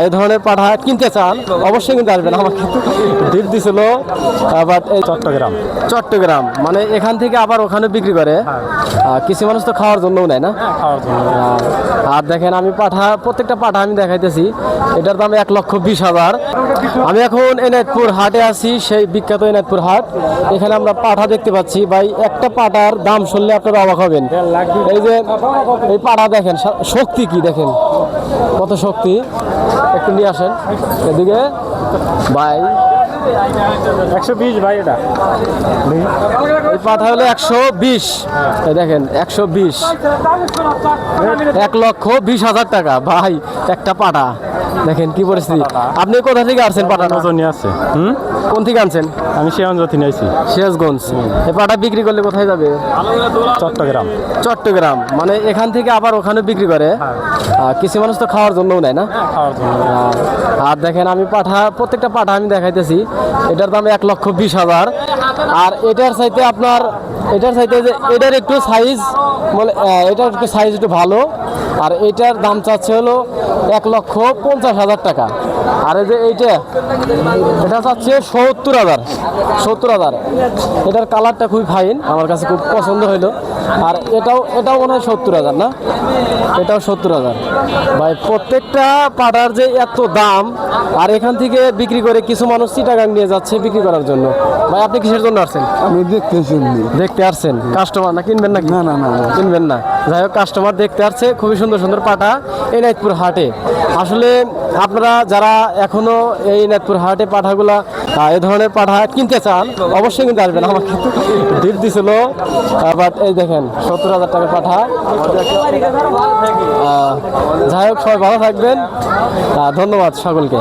এই ধরনের পাঠা কিনতে চান অবশ্যই কিন্তু আসবেন। আমাকে ডিট দিছিল বাট এই চট্টগ্রাম। চট্টগ্রাম মানে এখান থেকে আবার ওখানে বিক্রি করে। কিছু মানুষ তো খাওয়ার জন্যও নেয় না। খাওয়ার জন্য। আর দেখেন আমি প্রত্যেকটা পাঠা আমি দেখাইতেছি, এটার দাম 1,20,000। আমি এখন এনায়তপুর হাটে আছি, সেই বিখ্যাত এনায়তপুর হাট। এখানে আমরা পাঠা দেখতে পাচ্ছি ভাই, একটা পাঠার দাম শুনলে আপনারা অবাক হবেন। এই যে এই পাঠা দেখেন শক্তি কি দেখেন, কত শক্তি। একটু নিয়ে আসেন এদিকে ভাই। 120 ভাই এটা। এই পাঠা হলো 120। এই দেখেন 120, 1,20,000 টাকা ভাই একটা পাঠা। দেখেন কি পরিস্থিতি। আপনি কোথা থেকে আসছেন পাঠা? ওজনই আছে। কোন থেকে আনছেন? আমি সিরাজগঞ্জ থেকে আইছি। সিরাজগঞ্জ। এই পাঠা বিক্রি করলে কোথায় যাবে? চট্টগ্রাম। চট্টগ্রাম মানে এখান থেকে আবার ওখানে বিক্রি করে। কিছু মানুষ তো খাওয়ার জন্যও নেয় না। খাওয়ার জন্য। আর দেখেন আমি প্রত্যেকটা পাঠা আমি দেখাইতেছি, এটার দাম 1,20,000। আর এটার চাইতে যে এটার একটু সাইজ মানে এটার একটু সাইজ একটু ভালো। আর এটার দাম চাচ্ছে হলো 1,50,000 টাকা। আর এই যে এটা চাচ্ছে 70,000। এটার কালারটা খুবই ফাইন, আমার কাছে খুব পছন্দ হইলো। আর এটাও মনে হয় 70,000 না? এটাও 70,000 ভাই। প্রত্যেকটা পাটার যে এত দাম, আর এখান থেকে বিক্রি করে কিছু মানুষ চিটাগাং নিয়ে যাচ্ছে বিক্রি করার জন্য। ভাই আপনি কিসের জন্য আসছেন? আমি দেখতে আসছেন? কাস্টমার না কিনবেন নাকি? না না না কিনবেন না। যাই হোক, কাস্টমার দেখতে আসছে খুবই সুন্দর সুন্দর পাটা এনায়তপুর হাটে। আসলে আপনারা যারা এখনো এই এনায়তপুর হাটে পাঠাগুলা এই ধরনের পাঠা কিনতে চান অবশ্যই কিন্তু আসবেন। আমাকে ডিট দিছিল বাট এই দেখেন 70,000 টাকার পাঠা। যাই হোক, সবাই ভালো থাকবেন। ধন্যবাদ সকলকে।